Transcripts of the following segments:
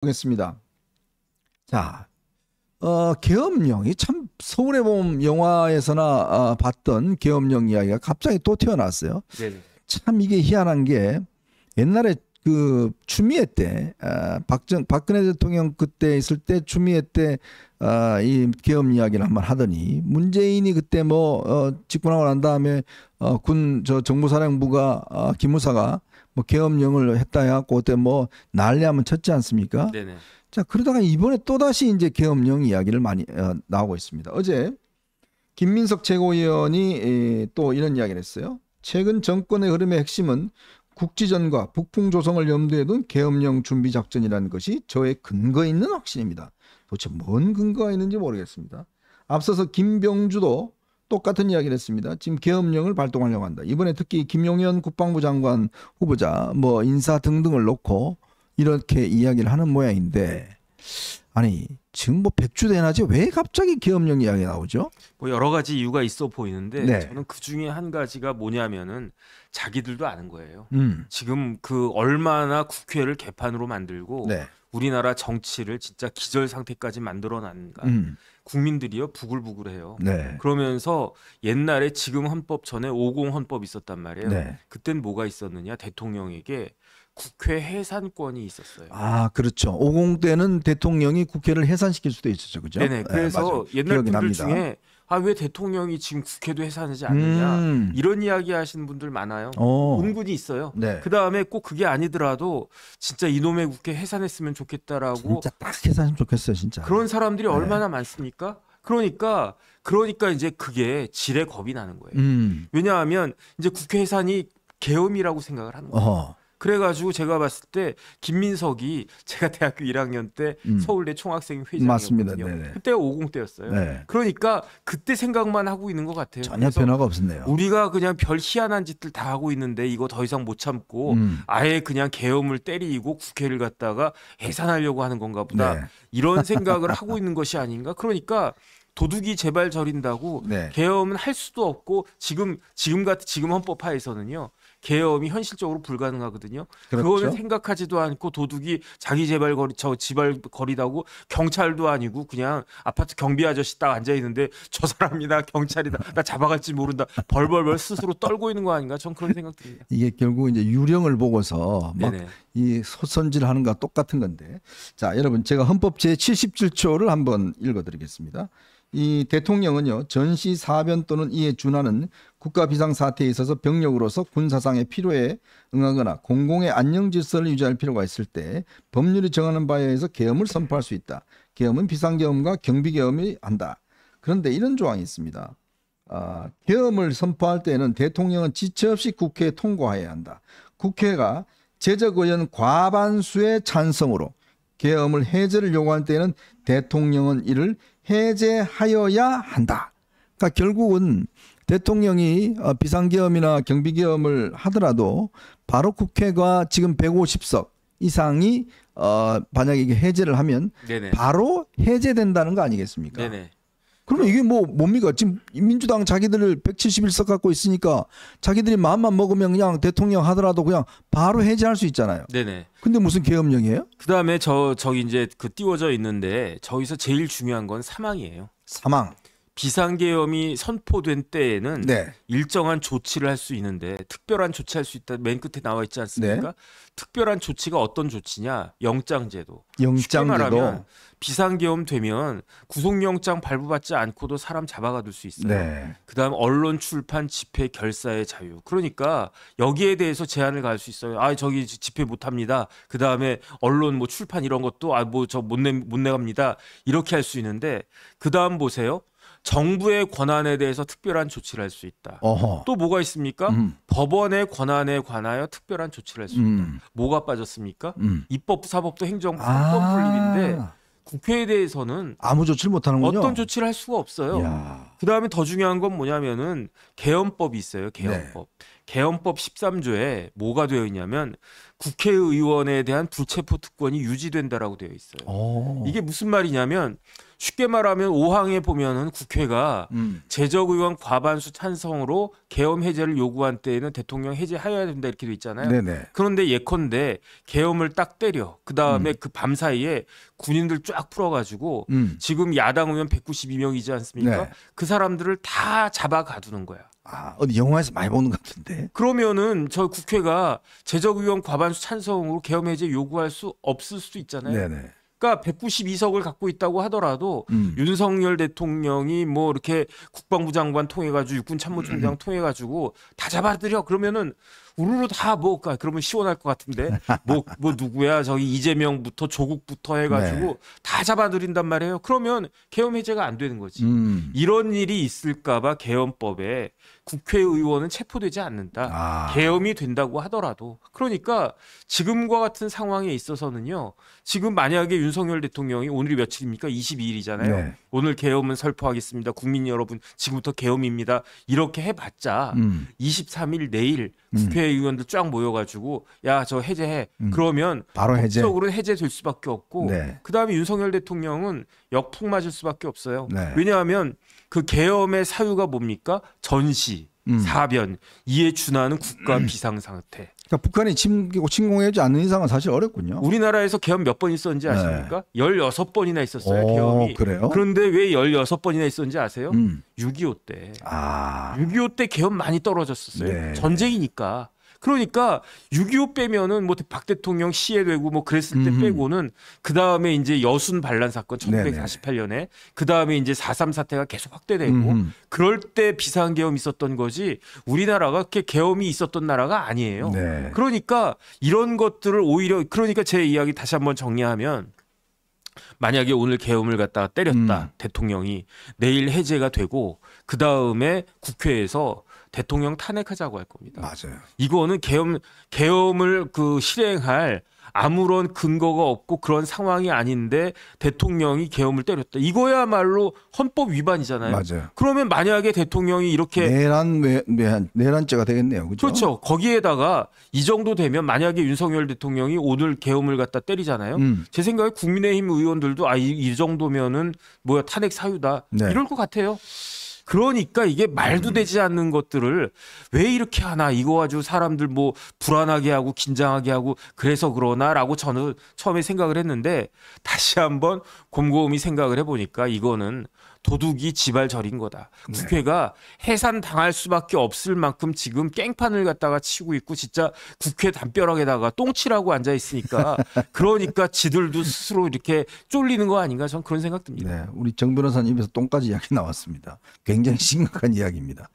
보겠습니다. 자, 계엄령이 참 서울의 봄 영화에서나 봤던 계엄령 이야기가 갑자기 또 태어났어요. 네네. 참 이게 희한한 게 옛날에 그 추미애 때 박근혜 대통령 그때 있을 때 추미애 때 이 계엄 이야기를 한번 하더니 문재인이 그때 집권하고 난 다음에 군 정보사령부가 기무사가 계엄령을 했다 해갖고 그때 난리하면 쳤지 않습니까? 네네. 자, 그러다가 이번에 또다시 이제 계엄령 이야기를 많이 나오고 있습니다. 어제 김민석 최고위원이 또 이런 이야기를 했어요. 최근 정권의 흐름의 핵심은 국지전과 북풍 조성을 염두에 둔 계엄령 준비 작전이라는 것이 저의 근거 있는 확신입니다. 도대체 뭔 근거가 있는지 모르겠습니다. 앞서서 김병주도 똑같은 이야기를 했습니다. 지금 계엄령을 발동하려고 한다. 이번에 특히 김용현 국방부 장관 후보자 인사 등등을 놓고 이렇게 이야기를 하는 모양인데, 아니 지금 백주대낮에 왜 갑자기 계엄령 이야기가 나오죠? 여러 가지 이유가 있어 보이는데 네. 저는 그 중에 한 가지가 뭐냐면은 자기들도 아는 거예요. 지금 얼마나 국회를 개판으로 만들고 네. 우리나라 정치를 진짜 기절 상태까지 만들어놨는가. 국민들이요 부글부글해요. 네. 그러면서 옛날에 지금 헌법 전에 50 헌법 있었단 말이에요. 네. 그땐 뭐가 있었느냐, 대통령에게 국회 해산권이 있었어요. 아, 그렇죠. 50 때는 대통령이 국회를 해산시킬 수도 있었죠, 그죠? 네네. 그래서 네, 옛날 분들 납니다. 중에 왜 대통령이 지금 국회도 해산하지 않느냐 이런 이야기 하시는 분들 많아요. 은근히 있어요. 네. 그 다음에 꼭 그게 아니더라도 진짜 이놈의 국회 해산했으면 좋겠다라고 진짜 딱 해산했으면 좋겠어요, 진짜. 그런 사람들이 네. 얼마나 많습니까? 그러니까 이제 그게 지레 겁이 나는 거예요. 왜냐하면 이제 국회 해산이 계엄이라고 생각을 하는 거예요. 그래가지고 제가 봤을 때 김민석이 제가 대학교 1학년 때 서울대 총학생 회장이었거든요. 맞습니다. 그때가 50 때였어요. 네. 그러니까 그때 생각만 하고 있는 것 같아요. 전혀 변화가 없었네요. 우리가 그냥 별 희한한 짓들 다 하고 있는데 이거 더 이상 못 참고 아예 그냥 계엄을 때리고 국회를 갖다가 해산하려고 하는 건가 보다. 네. 이런 생각을 하고 있는 것이 아닌가. 그러니까 도둑이 제발 저린다고 네. 계엄은 할 수도 없고 지금 헌법 하에서는요. 계엄이 현실적으로 불가능하거든요. 그렇죠. 그거는 생각하지도 않고 도둑이 자기 지발 거리다고 경찰도 아니고 그냥 아파트 경비 아저씨 딱 앉아 있는데 저 사람이 나 경찰이다. 나 잡아갈지 모른다. 벌벌벌 스스로 떨고 있는 거 아닌가? 전 그런 생각 듭니다. 이게 결국 이제 유령을 보고서 이 소선질하는 거와 똑같은 건데. 자, 여러분 제가 헌법 제77조를 한번 읽어드리겠습니다. 이 대통령은요, 전시 사변 또는 이에 준하는 국가 비상사태에 있어서 병력으로서 군사상의 필요에 응하거나 공공의 안녕 질서를 유지할 필요가 있을 때 법률이 정하는 바에 의해서 계엄을 선포할 수 있다. 계엄은 비상계엄과 경비계엄이 한다. 그런데 이런 조항이 있습니다. 계엄을 선포할 때는 대통령은 지체 없이 국회에 통과해야 한다. 국회가 제적의원 과반수의 찬성으로 계엄을 해제를 요구할 때는 대통령은 이를 해제하여야 한다. 그러니까 결국은 대통령이 비상계엄이나 경비계엄을 하더라도 바로 국회가 지금 150석 이상이 만약에 이게 해제를 하면 네네. 바로 해제된다는 거 아니겠습니까? 네네. 그러면 이게 뭡니까? 지금 민주당 자기들 171석 갖고 있으니까 자기들이 마음만 먹으면 그냥 대통령 하더라도 그냥 바로 해제할 수 있잖아요. 네네. 근데 무슨 계엄령이에요? 그다음에 저기 이제 띄워져 있는데 저기서 제일 중요한 건 사망이에요. 사망. 비상계엄이 선포된 때에는 네. 일정한 조치를 할 수 있는데 특별한 조치할 수 있다. 맨 끝에 나와 있지 않습니까? 네. 특별한 조치가 어떤 조치냐? 영장제도. 쉽게 영장제도. 말하면 비상계엄 되면 구속영장 발부받지 않고도 사람 잡아가둘 수 있어요. 네. 그다음 언론, 출판, 집회, 결사의 자유. 그러니까 여기에 대해서 제한을 가할 수 있어요. 저기 집회 못합니다. 그다음에 언론, 출판 이런 것도 저 못 내갑니다. 이렇게 할 수 있는데 그다음 보세요. 정부의 권한에 대해서 특별한 조치를 할 수 있다. 어허. 또 뭐가 있습니까? 법원의 권한에 관하여 특별한 조치를 할 수 있다. 뭐가 빠졌습니까? 입법, 사법도 행정부, 헌법 분립인데 국회에 대해서는 아무 조치를 못하는군요. 어떤 조치를 할 수가 없어요. 그다음에 더 중요한 건 뭐냐면은 계엄법이 있어요. 계엄법. 네. 계엄법 13조에 뭐가 되어 있냐면 국회의원에 대한 불체포 특권이 유지된다라고 되어 있어요. 이게 무슨 말이냐면 쉽게 말하면 5항에 보면은 국회가 재적의원 과반수 찬성으로 계엄 해제를 요구한 때에는 대통령 해제해야 된다 이렇게 돼 있잖아요. 네네. 그런데 예컨대 계엄을 딱 때려 그다음에 그 밤 사이에 군인들 쫙 풀어가지고 지금 야당 의원 192명이지 않습니까? 네. 그 사람들을 다 잡아 가두는 거야. 아, 어디 영화에서 많이 보는 것 같은데. 그러면은 저 국회가 재적의원 과반수 찬성으로 계엄 해제 요구할 수 없을 수도 있잖아요. 네네. 그러니까 192석을 갖고 있다고 하더라도 윤석열 대통령이 뭐 이렇게 국방부 장관 통해가지고 육군 참모총장 통해가지고 다 잡아들여 그러면은 우르르 다 뭐 그러면 시원할 것 같은데 뭐 누구야 저기 이재명부터 조국부터 해가지고 네. 다 잡아들인단 말이에요. 그러면 계엄 해제가 안 되는 거지. 이런 일이 있을까봐 계엄법에 국회의원은 체포되지 않는다. 아. 계엄이 된다고 하더라도. 그러니까 지금과 같은 상황에 있어서는요. 지금 만약에 윤석열 대통령이 오늘이 며칠입니까? 22일이잖아요. 네. 오늘 계엄은 설포하겠습니다. 국민 여러분 지금부터 계엄입니다. 이렇게 해봤자 23일 내일 국회의원들 쫙 모여가지고 야 저 해제해. 그러면 바로 해제. 법적으로 해제될 수밖에 없고 네. 그다음에 윤석열 대통령은 역풍 맞을 수밖에 없어요. 네. 왜냐하면 그 계엄의 사유가 뭡니까? 전시, 사변, 이에 준하는 국가 비상상태. 그러니까 북한이 침공하지 않는 이상은 사실 어렵군요. 우리나라에서 계엄 몇 번 있었는지 아십니까? 16번이나 있었어요, 계엄이. 그래요? 그런데 왜 16번이나 있었는지 아세요? 6.25 때. 아. 6.25 때 계엄 많이 떨어졌었어요. 네. 전쟁이니까. 그러니까 6.25 빼면은 뭐 박 대통령 시해되고 뭐 그랬을 때 빼고는 그 다음에 이제 여순 반란 사건 1948년에 그 다음에 이제 4.3 사태가 계속 확대되고 그럴 때 비상계엄 있었던 거지 우리나라가 그렇게 계엄이 있었던 나라가 아니에요. 네. 그러니까 이런 것들을 오히려 그러니까 제 이야기 다시 한번 정리하면 만약에 오늘 계엄을 갖다가 때렸다 대통령이 내일 해제가 되고 그 다음에 국회에서 대통령 탄핵하자고 할 겁니다. 맞아요. 이거는 계엄을 그 실행할 아무런 근거가 없고 그런 상황이 아닌데 대통령이 계엄을 때렸다. 이거야말로 헌법 위반이잖아요. 맞아요. 그러면 만약에 대통령이 이렇게 내란죄가 되겠네요. 그렇죠? 그렇죠. 거기에다가 이 정도 되면 만약에 윤석열 대통령이 오늘 계엄을 갖다 때리잖아요. 제 생각에 국민의힘 의원들도 이 정도면은 뭐야 탄핵 사유다. 네. 이럴 것 같아요. 그러니까 이게 말도 되지 않는 것들을 왜 이렇게 하나 이거 가지고 사람들 뭐 불안하게 하고 긴장하게 하고 그래서 그러나라고 저는 처음에 생각을 했는데 다시 한번 곰곰이 생각을 해보니까 이거는 도둑이 지발저린 거다. 네. 국회가 해산당할 수밖에 없을 만큼 지금 깽판을 갖다가 치고 있고 진짜 국회 담벼락에다가 똥치라고 앉아 있으니까 그러니까 지들도 스스로 이렇게 쫄리는 거 아닌가 저는 그런 생각 듭니다. 네, 우리 정 변호사님 입에서 똥까지 이야기 나왔습니다. 굉장히 심각한 이야기입니다.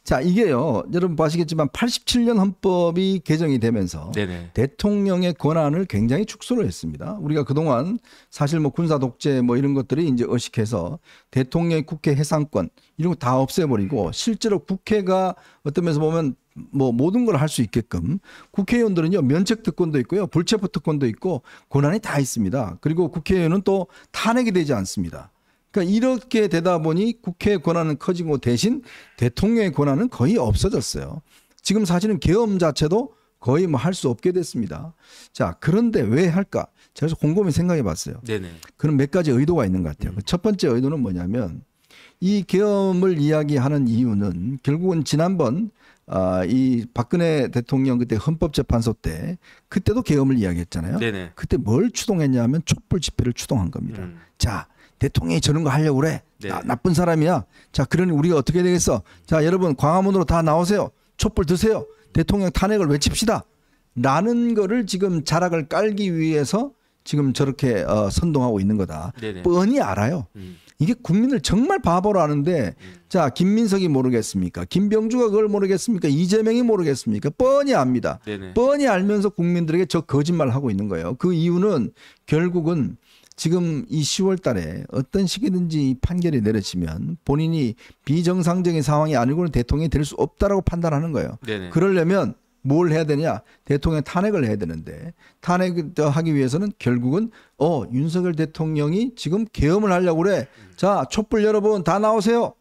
자, 이게요. 여러분 보시겠지만 87년 헌법이 개정이 되면서 네네. 대통령의 권한을 굉장히 축소를 했습니다. 우리가 그동안 사실 뭐 군사 독재 뭐 이런 것들이 이제 의식해서 대통령의 국회 해상권 이런 거 다 없애버리고 실제로 국회가 어떤 면에서 보면 뭐 모든 걸 할 수 있게끔 국회의원들은요 면책 특권도 있고요 불체포 특권도 있고 권한이 다 있습니다. 그리고 국회의원은 또 탄핵이 되지 않습니다. 그러니까 이렇게 되다 보니 국회의 권한은 커지고 대신 대통령의 권한은 거의 없어졌어요. 지금 사실은 계엄 자체도 거의 뭐 할 수 없게 됐습니다. 자, 그런데 왜 할까? 제가 곰곰이 생각해 봤어요. 네네. 그런 몇 가지 의도가 있는 것 같아요. 첫 번째 의도는 뭐냐면 이 계엄을 이야기하는 이유는 결국은 지난번 이 박근혜 대통령 그때 헌법재판소 때 그때도 계엄을 이야기했잖아요. 네네. 그때 뭘 추동했냐면 촛불 집회를 추동한 겁니다. 자, 대통령이 저런 거 하려고 그래. 네. 나쁜 사람이야. 자, 그러니 우리가 어떻게 되겠어? 자, 여러분 광화문으로 다 나오세요. 촛불 드세요. 대통령 탄핵을 외칩시다. 라는 거를 지금 자락을 깔기 위해서 지금 저렇게 선동하고 있는 거다. 네네. 뻔히 알아요. 이게 국민을 정말 바보로 하는데 자, 김민석이 모르겠습니까? 김병주가 그걸 모르겠습니까? 이재명이 모르겠습니까? 뻔히 압니다. 네네. 뻔히 알면서 국민들에게 저 거짓말을 하고 있는 거예요. 그 이유는 결국은 지금 이 10월 달에 어떤 식이든지 판결이 내려지면 본인이 비정상적인 상황이 아니고는 대통령이 될 수 없다라고 판단하는 거예요. 네네. 그러려면 뭘 해야 되냐? 대통령 탄핵을 해야 되는데 탄핵하기 위해서는 결국은 윤석열 대통령이 지금 계엄을 하려고 그래. 자, 촛불 여러분 다 나오세요.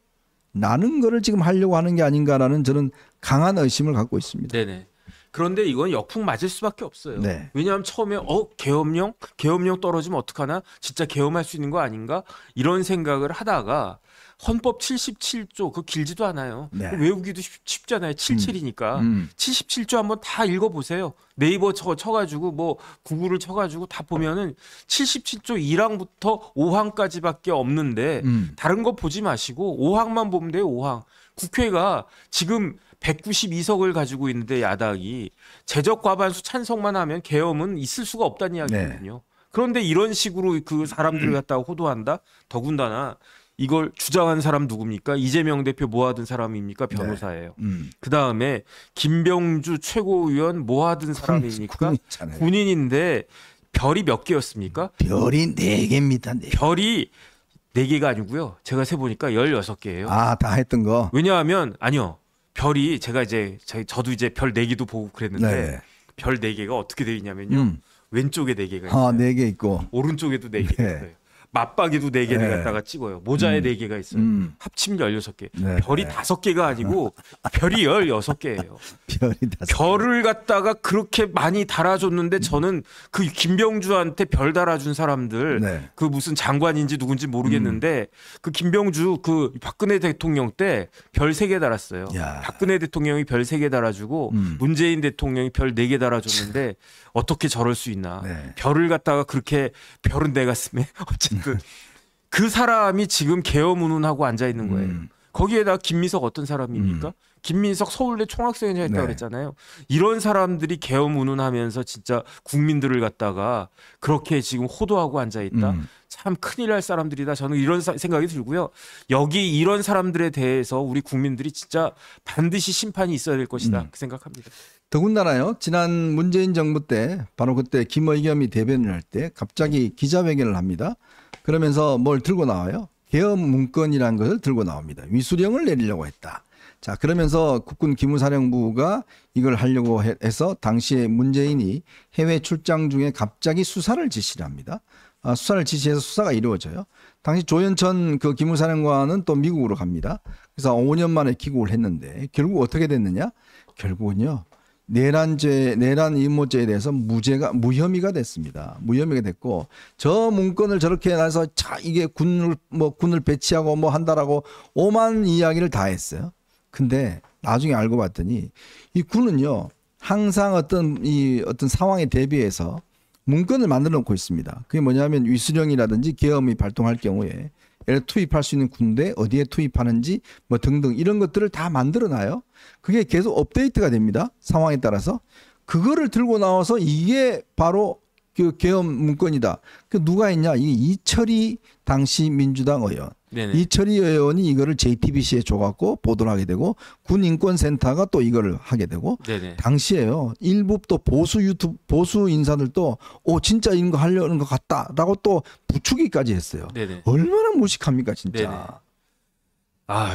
라는 거를 지금 하려고 하는 게 아닌가라는 저는 강한 의심을 갖고 있습니다. 네네. 그런데 이건 역풍 맞을 수밖에 없어요. 네. 왜냐하면 처음에 계엄령 떨어지면 어떡하나? 진짜 계엄할 수 있는 거 아닌가? 이런 생각을 하다가 헌법 77조 그 길지도 않아요. 네. 외우기도 쉽잖아요. 77이니까 77조 한번 다 읽어보세요. 네이버 쳐가지고 뭐 구글을 쳐가지고 다 보면은 77조 1항부터 5항까지밖에 없는데 다른 거 보지 마시고 5항만 보면 돼요. 5항. 국회가 지금 192석을 가지고 있는데 야당이 제적 과반수 찬성만 하면 계엄은 있을 수가 없다는 이야기거든요. 네. 그런데 이런 식으로 그 사람들을 갖다가 호도한다? 더군다나 이걸 주장한 사람 누굽니까? 이재명 대표 뭐 하던 사람입니까? 변호사예요. 네. 그다음에 김병주 최고위원 뭐 하던 사람입니까? 군인인데 별이 몇 개였습니까? 별이 4개입니다. 4개. 별이 4개가 아니고요. 제가 세보니까 16개예요. 아, 다 했던 거? 왜냐하면 아니요. 별이 제가 이제 저도 이제 별 4개도 보고 그랬는데 네. 별 4개가 어떻게 되어 있냐면요. 왼쪽에 4개가 있어요. 아, 4개 있고. 오른쪽에도 4개가 있어요. 맞박이도 4개를 네. 갖다가 찍어요. 모자에 4개가 있어요. 합치면 16개. 네. 별이 5개가 아니고 별이 16개예요. 별이 5개. 별을 갖다가 그렇게 많이 달아줬는데 저는 그 김병주한테 별 달아준 사람들 네. 그 무슨 장관인지 누군지 모르겠는데 그 김병주 그 박근혜 대통령 때 별 3개 달았어요. 야. 박근혜 대통령이 별 3개 달아주고 문재인 대통령이 별 4개 달아줬는데 어떻게 저럴 수 있나. 네. 별을 갖다가 그렇게 별은 내가 쓰면 어쨌든 그 사람이 지금 계엄운운하고 앉아 있는 거예요. 거기에다 김민석 어떤 사람입니까? 김민석 서울대 총학생회장 했다고 네. 그랬잖아요. 이런 사람들이 계엄운운하면서 진짜 국민들을 갖다가 그렇게 지금 호도하고 앉아 있다. 참 큰일 날 사람들이다. 저는 이런 생각이 들고요. 여기 이런 사람들에 대해서 우리 국민들이 진짜 반드시 심판이 있어야 될 것이다. 그 생각합니다. 더군다나요. 지난 문재인 정부 때 바로 그때 김의겸이 대변을 할 때 갑자기 기자회견을 합니다. 그러면서 뭘 들고 나와요? 계엄 문건이라는 것을 들고 나옵니다. 위수령을 내리려고 했다. 자, 그러면서 국군 기무사령부가 이걸 하려고 해서 당시에 문재인이 해외 출장 중에 갑자기 수사를 지시를 합니다. 수사를 지시해서 수사가 이루어져요. 당시 조현천 그 기무사령관은 또 미국으로 갑니다. 그래서 5년 만에 귀국을 했는데 결국 어떻게 됐느냐? 결국은요. 내란 임모죄에 대해서 무혐의가 됐습니다. 무혐의가 됐고 저 문건을 저렇게 해서 이게 군을 배치하고 뭐 한다라고 오만 이야기를 다 했어요. 근데 나중에 알고 봤더니 이 군은요 항상 어떤 상황에 대비해서 문건을 만들어 놓고 있습니다. 그게 뭐냐면 위수령이라든지 계엄이 발동할 경우에 투입할 수 있는 군대 어디에 투입하는지 뭐 등등 이런 것들을 다 만들어 놔요. 그게 계속 업데이트가 됩니다. 상황에 따라서. 그거를 들고 나와서 이게 바로 그 계엄 문건이다. 그 누가 했냐? 이게 이철이 당시 민주당 의원. 네네. 이철이 의원이 이거를 JTBC에 줘갖고 보도를 하게 되고 군인권센터가 또 이거를 하게 되고 네네. 당시에요. 일부 또 보수 인사들도 진짜 이런 거 하려는 것 같다라고 또 부추기까지 했어요. 네네. 얼마나 무식합니까 진짜. 네네.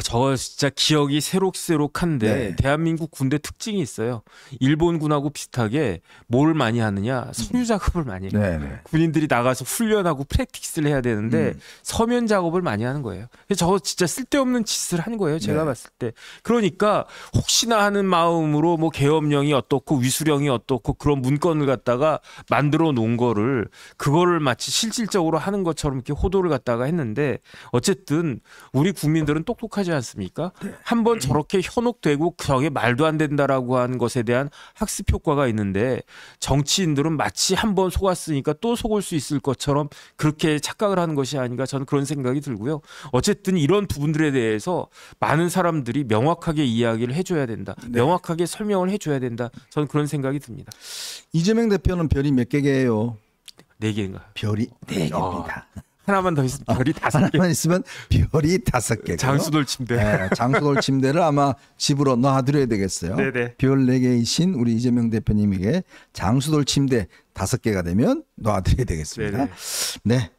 저거 진짜 기억이 새록새록한데 네. 대한민국 군대 특징이 있어요. 일본군하고 비슷하게 뭘 많이 하느냐? 서류 작업을 많이 해요. 네네. 군인들이 나가서 훈련하고 프랙티스를 해야 되는데 서면 작업을 많이 하는 거예요. 그래서 저거 진짜 쓸데없는 짓을 한 거예요. 제가 네. 봤을 때. 그러니까 혹시나 하는 마음으로 뭐 계엄령이 어떻고 위수령이 어떻고 그런 문건을 갖다가 만들어 놓은 거를 그거를 마치 실질적으로 하는 것처럼 이렇게 호도를 갖다가 했는데 어쨌든 우리 국민들은 똑똑하지 않습니까? 한번 저렇게 현혹되고 저게 말도 안 된다라고 하는 것에 대한 학습 효과가 있는데 정치인들은 마치 한번 속았으니까 또 속을 수 있을 것처럼 그렇게 착각을 하는 것이 아닌가 저는 그런 생각이 들고요. 어쨌든 이런 부분들에 대해서 많은 사람들이 명확하게 이야기를 해줘야 된다. 네. 명확하게 설명을 해줘야 된다. 저는 그런 생각이 듭니다. 이재명 대표는 별이 몇 개예요? 4개인가? 별이 4개입니다. 하나만 더 있으면 별이 5개. 하나만 있으면 별이 5개. 장수돌 침대. 네, 장수돌 침대를 아마 집으로 놔드려야 되겠어요. 네네. 별 4개이신 우리 이재명 대표님에게 장수돌 침대 5개가 되면 놔드려야 되겠습니다. 네네. 네.